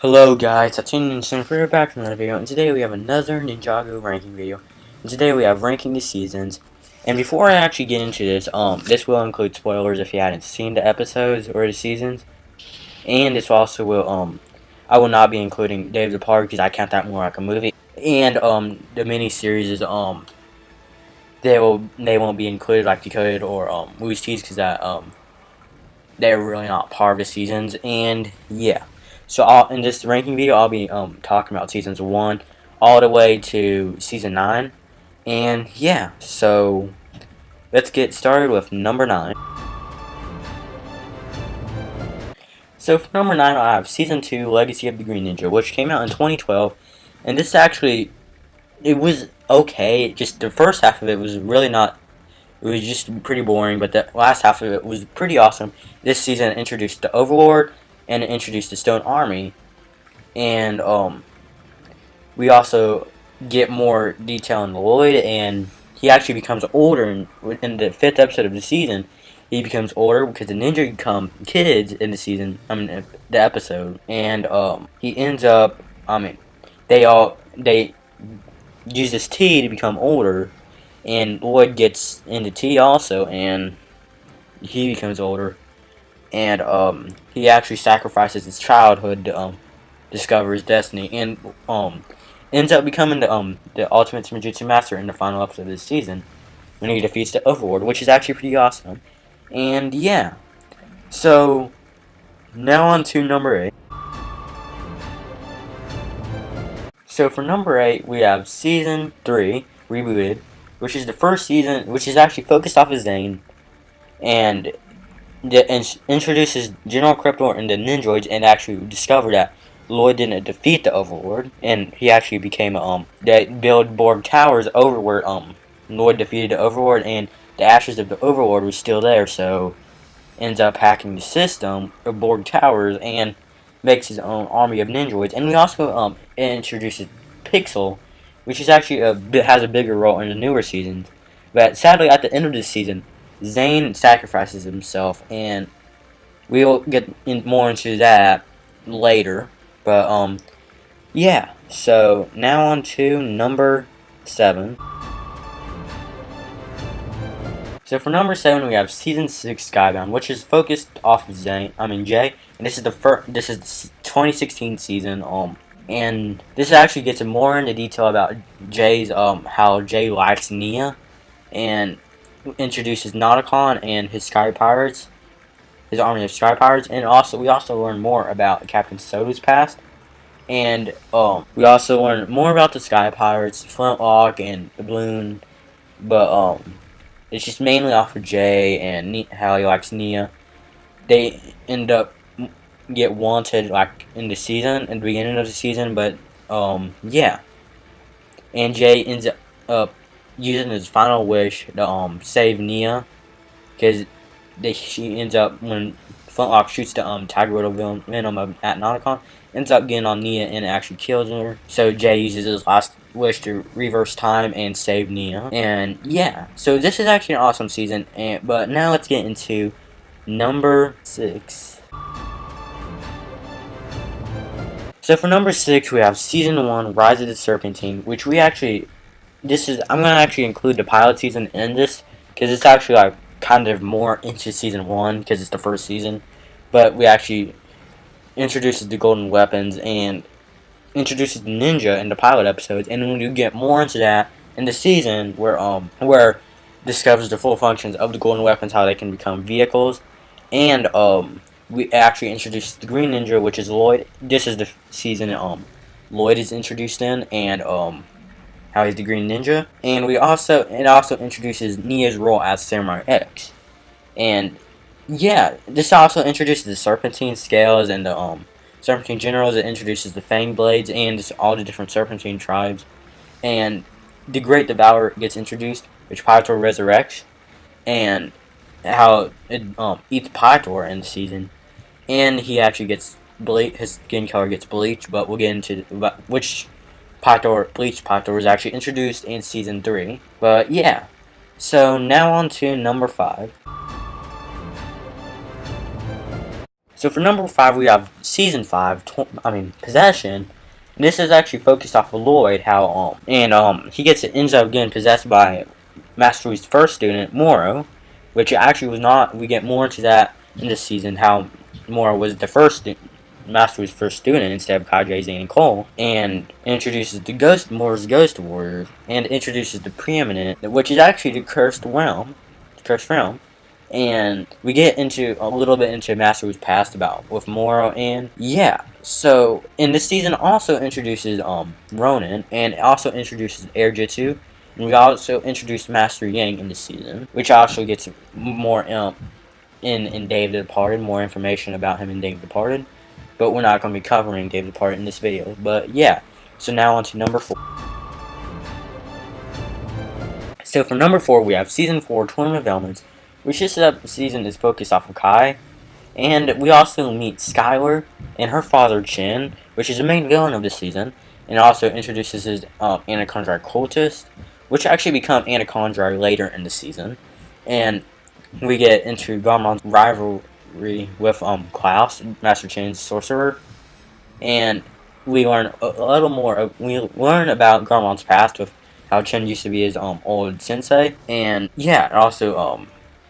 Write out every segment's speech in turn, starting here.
Hello guys, it's Ninjago. We're back from another video, and today we have another Ninjago ranking video. And today we have ranking the seasons. And before I actually get into this, this will include spoilers if you hadn't seen the episodes or the seasons. And this also will, I will not be including Day of the Park because I count that more like a movie. And the mini series is they won't be included like Decoded or Movies Teased because that they're really not part of the seasons. And yeah. So in this ranking video, I'll be talking about seasons 1 all the way to season 9. And yeah, so let's get started with number 9. So for number 9, I have season 2, Legacy of the Green Ninja, which came out in 2012. And this actually, it was okay. Just the first half of it was really not. It was just pretty boring, but the last half of it was pretty awesome. This season introduced the Overlord and it introduced the Stone Army, and we also get more detail in Lloyd, and he actually becomes older in the 5th episode of the season. He becomes older because the ninja become kids in the season. The episode, and he ends up. They use this tea to become older, and Lloyd gets into tea also, and he becomes older, and he actually sacrifices his childhood to discover his destiny, and ends up becoming the ultimate Spinjitzu master in the final episode of this season when he defeats the Overlord, which is actually pretty awesome. And yeah, so now on to number 8. So for number 8, we have season 3 rebooted, which is the first season, which is actually focused off of Zane, and introduces General Cryptor and the Ninjoids, and actually discover that Lloyd didn't defeat the Overlord, and he actually became they build Borg Towers over where Lloyd defeated the Overlord, and the ashes of the Overlord were still there, so ends up hacking the system of Borg Towers and makes his own army of Ninjoids. And we also introduces Pixel, which is actually has a bigger role in the newer seasons. But sadly, at the end of this season, Zane sacrifices himself, and we'll get more into that later. But yeah. So now on to number 7. So for number 7, we have season 6 Skybound, which is focused off of Jay, and this is the 2016 season. And this actually gets more into detail about Jay's how Jay likes Nia, and introduces Nauticon and his Sky Pirates, his army of Sky Pirates, and we also learn more about Captain Soda's past, and we also learn more about the Sky Pirates, Flintlock, and the Balloon, but it's just mainly off of Jay and how he likes Nia. They end up get wanted like in the beginning of the season, but yeah, and Jay ends up using his final wish to save Nia, because she ends up, when Flintlock shoots the Tiger Venom at Nauticon, ends up getting on Nia and actually kills her. So Jay uses his last wish to reverse time and save Nia. And yeah, so this is actually an awesome season. But now let's get into number 6. So for number 6, we have season 1, Rise of the Serpentine, which we actually, I'm gonna actually include the pilot season in this, because it's actually like kind of more into season 1 because it's the first season. But we actually introduces the golden weapons and introduces the ninja in the pilot episodes, and when you get more into that in the season, where discovers the full functions of the golden weapons, how they can become vehicles, and we actually introduce the Green Ninja, which is Lloyd. This is the season Lloyd is introduced in, and how he's the Green Ninja, and it also introduces Nia's role as Samurai X, and yeah, this also introduces the Serpentine scales and the Serpentine generals. It introduces the Fang Blades and all the different Serpentine tribes, and the Great Devourer gets introduced, which Pytor resurrects, and how it eats Pytor in the season, and he actually gets his skin color gets bleached, but we'll get into which bleached Pytor is actually introduced in season 3. But yeah, so now on to number 5. So for number 5, we have Season 5, Possession. And this is actually focused off of Lloyd, how, ends up getting possessed by Master Wu's first student, Moro, which actually was not, we get more into that in this season, how Moro was the first student, Master Wu's first student instead of Kajay, Zane, and Cole, and introduces the Moro's Ghost Warriors, and introduces the Preeminent, which is actually the Cursed Realm, and we get into a little bit into Master Wu's past about with Moro, and yeah. So in this season also introduces Ronin, and also introduces Air Jitsu, and we also introduced Master Yang in this season, which also gets more in Dave the Departed, more information about him in Dave the Departed, but we're not going to be covering Dave the Departed in this video. But yeah, so now on to number 4. So for number 4, we have Season 4, Tournament of Elements, which this season is focused off of Kai, and we also meet Skylar and her father Chin, which is the main villain of this season, and also introduces his Anachondrite cultist, which actually become Anachondrite later in the season, and we get into Garmon's rivalry with Klaus, Master Chin's sorcerer, and we learn a little more. We learn about Garmon's past with how Chen used to be his old sensei, and yeah, it also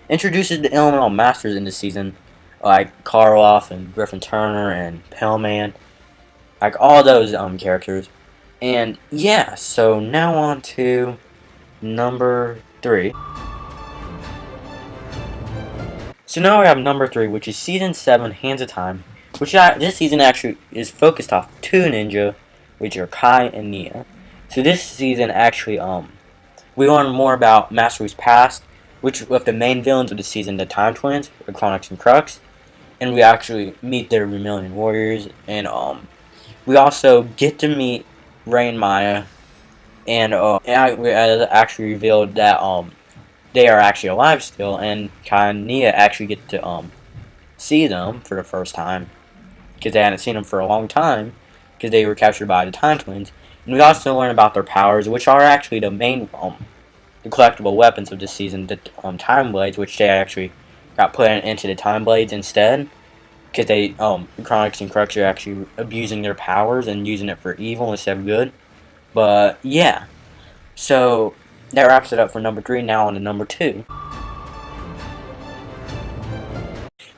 introduces the elemental masters in this season, like Karloff and Griffin Turner and Pellman, like all those characters. And yeah, so now on to number 3. So now we have number 3, which is Season 7, Hands of Time, which this season actually is focused off 2 ninja, which are Kai and Nia. So this season actually, we learn more about Master Wu's past, which with the main villains of the season, the Time Twins, the Chronix and Crux, and we actually meet their Vermilion Warriors, and we also get to meet Ray and Maya, and we actually revealed that they are actually alive still, and Kai and Nia actually get to see them for the first time, because they hadn't seen them for a long time, because they were captured by the Time Twins. And we also learn about their powers, which are actually the main the collectible weapons of this season, the Time Blades, which they actually got put into the Time Blades instead, because they Chronix and Crux are actually abusing their powers and using it for evil instead of good. But yeah, so that wraps it up for number 3. Now on to number 2.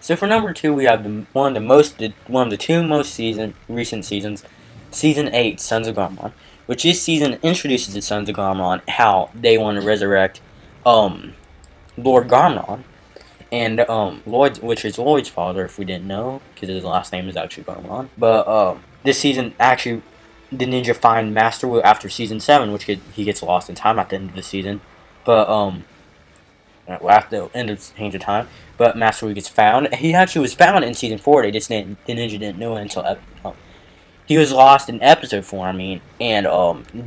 So for number 2, we have one of the 2 most recent seasons, Season 8, Sons of Garmon, which this season introduces the Sons of Garmon, how they want to resurrect Lord Garmon, and Lloyd, which is Lloyd's father, if we didn't know, because his last name is actually Garmon. But this season, actually, the ninja find Master Wu after Season 7, which he gets lost in time at the end of the season. But at the end of Hands of Time, but Master Wu gets found. He actually was found in Season 4. The ninja didn't know it until he was lost in Episode 4. I mean, and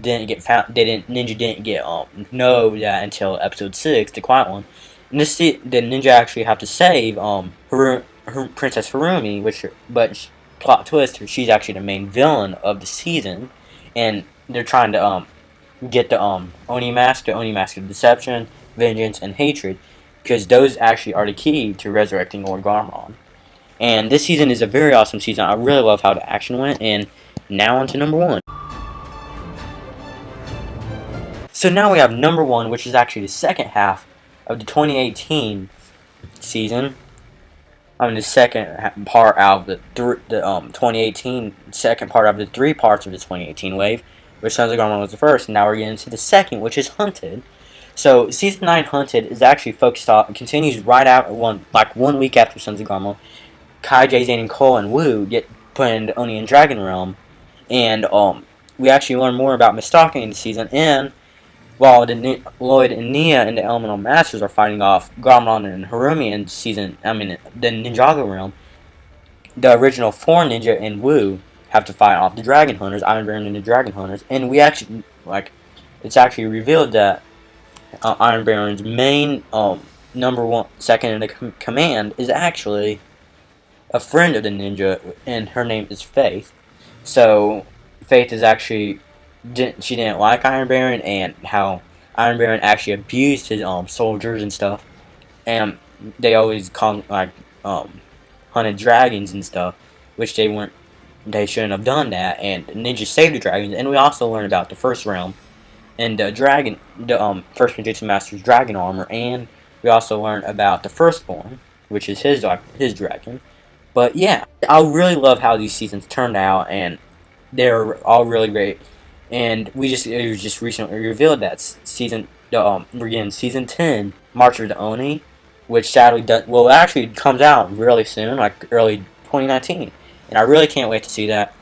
didn't get found. Ninja didn't get know that until Episode 6, the Quiet One. And the ninja actually have to save Princess Harumi, but plot twist, she's actually the main villain of the season, and they're trying to get the Oni Mask of Deception, Vengeance, and Hatred, because those actually are the key to resurrecting Lord Garmon. And this season is a very awesome season. I really love how the action went. And now on to number 1. So now we have number 1, which is actually the second half of the 2018 season. I mean, the second part out of the 2018, second part of the 3 parts of the 2018 wave, which Sons of Garmon was the first, and now we're getting to the second, which is Hunted. So Season 9 Hunted is actually focused on, continues right out one week after Sons of Garmon. Kai, Jay, Zane, and Cole and Wu get put into Oni and Dragon Realm, and we actually learn more about Mistaka in the season, and while Lloyd and Nia and the Elemental Masters are fighting off Garmon and Harumi in the Ninjago realm, the original 4 ninja and Wu have to fight off the Dragon Hunters, Iron Baron and the Dragon Hunters, and we actually, it's actually revealed that Iron Baron's main, second in the command is actually a friend of the ninja, and her name is Faith. So Faith is actually she didn't like Iron Baron, and how Iron Baron actually abused his soldiers and stuff, and they always hunted dragons and stuff, which they shouldn't have done that, and ninjas saved the dragons. And we also learned about the first realm and the first Spinjitzu Master's dragon armor, and we also learned about the firstborn, which is his dragon. But yeah, I really love how these seasons turned out, and they're all really great. And it was just recently revealed that we're getting season 10, March of the Oni, which sadly actually comes out really soon, like early 2019, and I really can't wait to see that.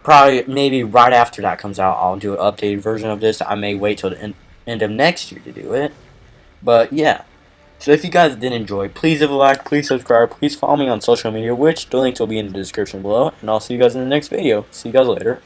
Probably maybe right after that comes out, I'll do an updated version of this. I may wait till the end of next year to do it, but yeah. So if you guys did enjoy, please leave a like, please subscribe, please follow me on social media, which the links will be in the description below, and I'll see you guys in the next video. See you guys later.